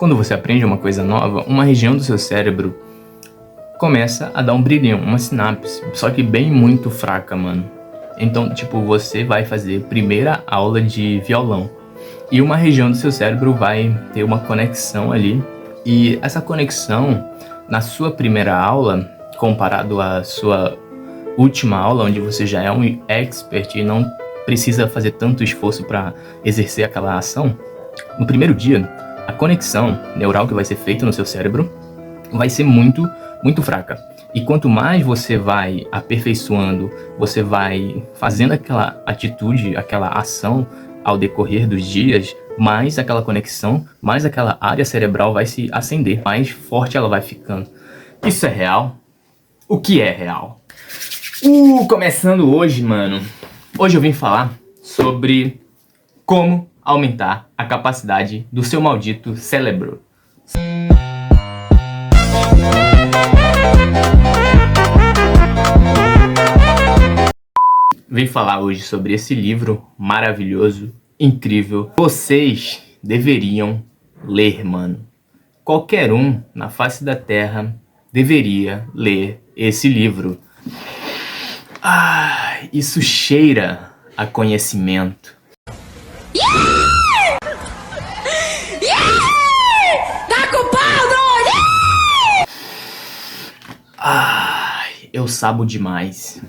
Quando você aprende uma coisa nova, uma região do seu cérebro começa a dar um brilhão, uma sinapse, só que bem muito fraca, mano. Então, tipo, você vai fazer primeira aula de violão e uma região do seu cérebro vai ter uma conexão ali, e essa conexão na sua primeira aula, comparado à sua última aula, onde você já é um expert e não precisa fazer tanto esforço para exercer aquela ação, no primeiro dia, a conexão neural que vai ser feita no seu cérebro vai ser muito fraca. E quanto mais você vai aperfeiçoando, você vai fazendo aquela atitude, aquela ação ao decorrer dos dias, mais aquela conexão, mais aquela área cerebral vai se acender, mais forte ela vai ficando. Isso é real? O que é real? Começando hoje, mano. Hoje eu vim falar sobre como aumentar a capacidade do seu maldito cérebro. Vim falar hoje sobre esse livro maravilhoso, incrível. Vocês deveriam ler, mano. Qualquer um na face da terra deveria ler esse livro. Isso cheira a conhecimento. Tá com pau, Eu sabo demais.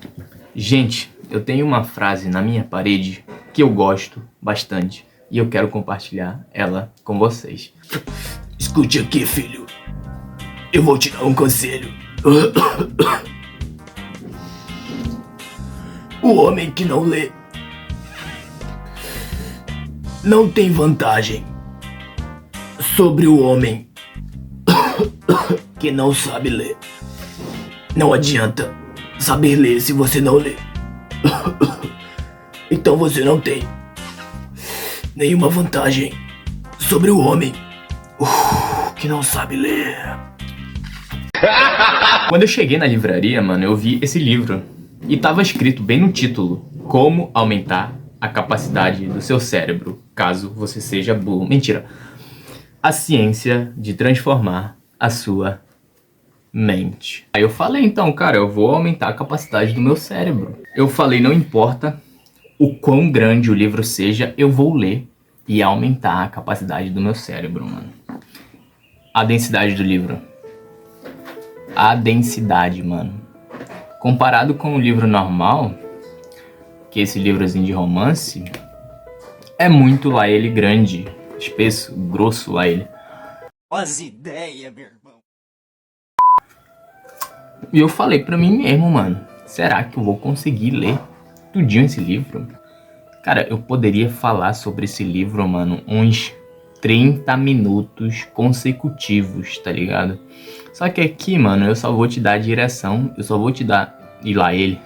Gente, eu tenho uma frase na minha parede que eu gosto bastante e eu quero compartilhar ela com vocês. Escute aqui, filho. Eu vou te dar um conselho. O homem que não lê não tem vantagem sobre o homem que não sabe ler. Não adianta saber ler se você não lê. Então você não tem nenhuma vantagem sobre o homem que não sabe ler. Quando eu cheguei na livraria, mano, eu vi esse livro e tava escrito bem no título: Como aumentar a capacidade do seu cérebro, caso você seja burro. Mentira. A ciência de transformar a sua mente. Aí eu falei, então, cara, eu vou aumentar a capacidade do meu cérebro. Eu falei, não importa o quão grande o livro seja, eu vou ler e aumentar a capacidade do meu cérebro, mano. A densidade do livro. A densidade, mano. Comparado com o livro normal, que é esse livrozinho de romance, é muito lá ele grande, espesso, grosso lá ele. As ideias, meu irmão. E eu falei pra mim mesmo, mano, será que eu vou conseguir ler tudinho esse livro? Cara, eu poderia falar sobre esse livro, mano, uns 30 minutos consecutivos, tá ligado? Só que aqui, mano, eu só vou te dar a direção, eu só vou te dar ir lá ele.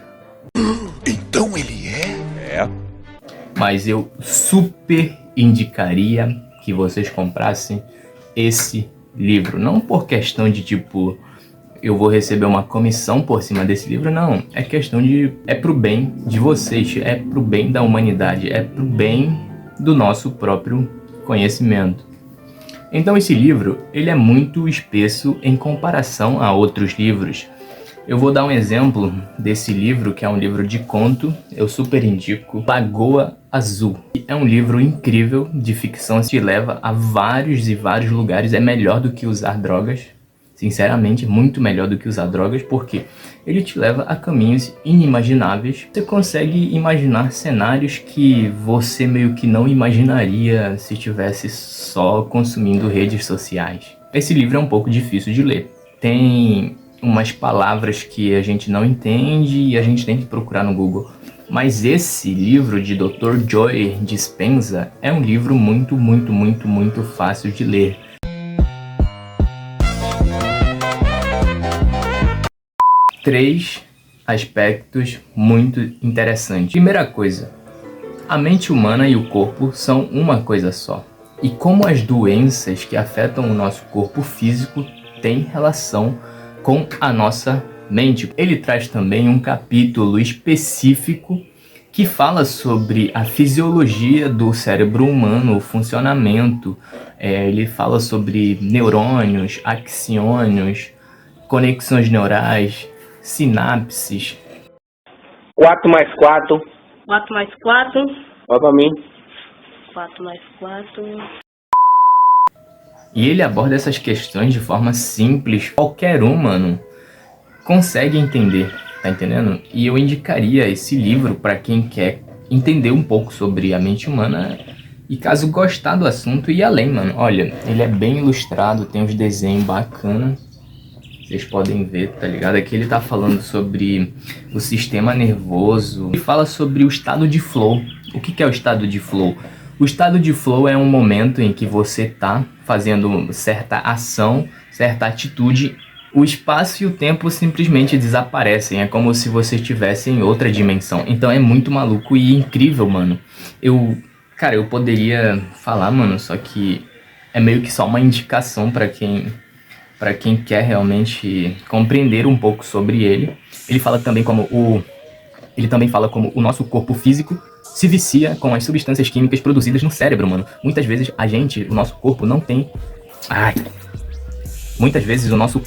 Então ele é? É. Mas eu super indicaria que vocês comprassem esse livro. Não por questão de, tipo, eu vou receber uma comissão por cima desse livro, não. É questão de... é pro bem de vocês, é pro bem da humanidade, é pro bem do nosso próprio conhecimento. Então esse livro, ele é muito espesso em comparação a outros livros. Eu vou dar um exemplo desse livro, que é um livro de conto, eu super indico, Lagoa Azul. É um livro incrível de ficção, te leva a vários e vários lugares, é melhor do que usar drogas. Sinceramente, muito melhor do que usar drogas, porque ele te leva a caminhos inimagináveis. Você consegue imaginar cenários que você meio que não imaginaria se estivesse só consumindo redes sociais. Esse livro é um pouco difícil de ler. Tem umas palavras que a gente não entende e a gente tem que procurar no Google. Mas esse livro de Dr. Joe Dispenza é um livro muito fácil de ler. Três aspectos muito interessantes. Primeira coisa, a mente humana e o corpo são uma coisa só. E como as doenças que afetam o nosso corpo físico têm relação com a nossa mente. Ele traz também um capítulo específico que fala sobre a fisiologia do cérebro humano, o funcionamento. Ele fala sobre neurônios, axiônios, conexões neurais, sinapses. 4 mais 4. 4 mais 4. Olha pra mim. 4 mais 4. E ele aborda essas questões de forma simples. Qualquer um, mano, consegue entender, tá entendendo? E eu indicaria esse livro para quem quer entender um pouco sobre a mente humana e caso gostar do assunto ir além, mano. Olha, ele é bem ilustrado, tem uns desenhos bacanas. Vocês podem ver, tá ligado? Aqui ele tá falando sobre o sistema nervoso. Ele fala sobre o estado de flow. O que é o estado de flow? O estado de flow é um momento em que você tá fazendo certa ação, certa atitude. O espaço e o tempo simplesmente desaparecem. É como se você estivesse em outra dimensão. Então é muito maluco e incrível, mano. Cara, eu poderia falar, mano, só que é meio que só uma indicação pra quem quer realmente compreender um pouco sobre ele. Ele também fala como o nosso corpo físico se vicia com as substâncias químicas produzidas no cérebro, mano. Muitas vezes o nosso corpo não tem... Muitas vezes o nosso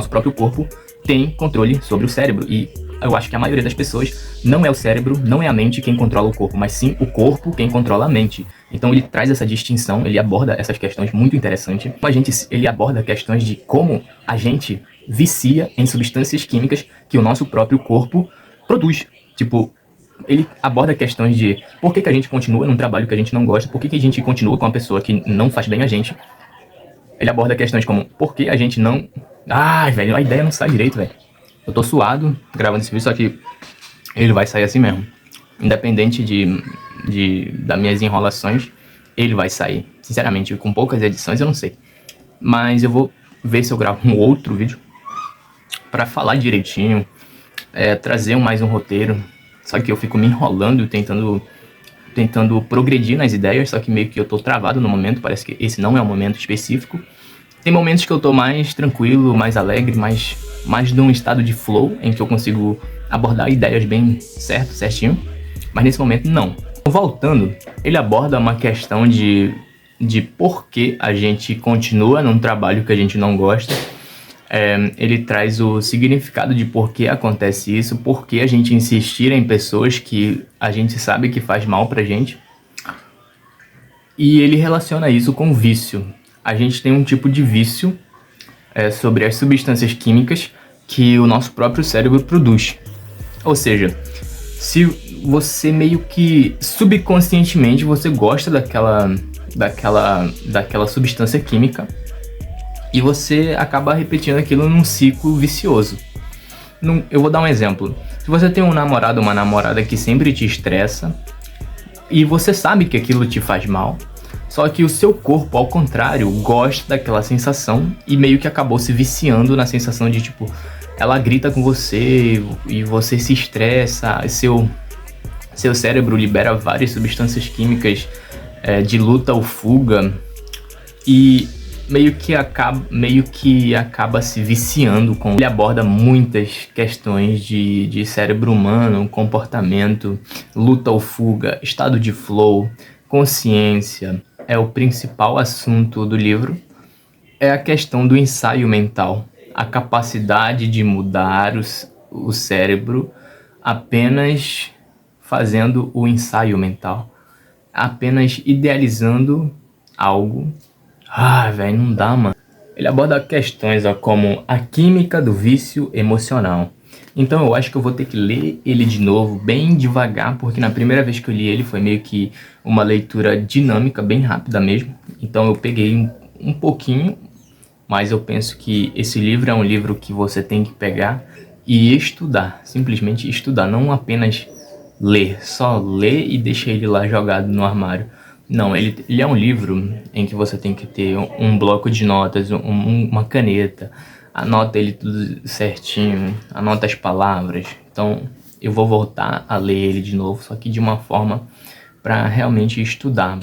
próprio corpo, tem controle sobre o cérebro. E eu acho que a maioria das pessoas não é o cérebro, não é a mente quem controla o corpo, mas sim o corpo quem controla a mente. Então ele traz essa distinção, ele aborda essas questões muito interessantes. Ele aborda questões de como a gente vicia em substâncias químicas que o nosso próprio corpo produz. Tipo, ele aborda questões de por que a gente continua num trabalho que a gente não gosta, por que a gente continua com uma pessoa que não faz bem a gente. Ele aborda questões como por que a gente não... velho, a ideia não sai direito, velho. Eu tô suado gravando esse vídeo, só que ele vai sair assim mesmo. Independente das minhas enrolações, ele vai sair. Sinceramente, com poucas edições eu não sei. Mas eu vou ver se eu gravo um outro vídeo pra falar direitinho, trazer mais um roteiro. Só que eu fico me enrolando, tentando progredir nas ideias, só que meio que eu tô travado no momento, parece que esse não é um momento específico. Tem momentos que eu tô mais tranquilo, mais alegre, mais num estado de flow, em que eu consigo abordar ideias bem certinho, mas nesse momento não. Voltando, ele aborda uma questão de por que a gente continua num trabalho que a gente não gosta. Ele traz o significado de por que acontece isso, por que a gente insistir em pessoas que a gente sabe que faz mal pra gente. E ele relaciona isso com vício. A gente tem um tipo de vício sobre as substâncias químicas que o nosso próprio cérebro produz. Ou seja, se você meio que subconscientemente você gosta daquela substância química, e você acaba repetindo aquilo num ciclo vicioso. Eu vou dar um exemplo. Se você tem um namorado ou uma namorada que sempre te estressa, e você sabe que aquilo te faz mal, só que o seu corpo, ao contrário, gosta daquela sensação e meio que acabou se viciando na sensação de, tipo, ela grita com você e você se estressa, seu cérebro libera várias substâncias químicas de luta ou fuga, e meio que acaba se viciando com... Ele aborda muitas questões de cérebro humano, comportamento, luta ou fuga, estado de flow, consciência. O principal assunto do livro é a questão do ensaio mental, a capacidade de mudar o cérebro apenas fazendo o ensaio mental, apenas idealizando algo. Velho, não dá, mano. Ele aborda questões como a química do vício emocional. Então eu acho que eu vou ter que ler ele de novo, bem devagar, porque na primeira vez que eu li ele foi meio que uma leitura dinâmica, bem rápida mesmo. Então eu peguei um pouquinho, mas eu penso que esse livro é um livro que você tem que pegar e estudar, simplesmente estudar, não apenas ler, só ler e deixar ele lá jogado no armário. Não, ele é um livro em que você tem que ter um bloco de notas, uma caneta, anota ele tudo certinho, anota as palavras. Então eu vou voltar a ler ele de novo, só que de uma forma para realmente estudar.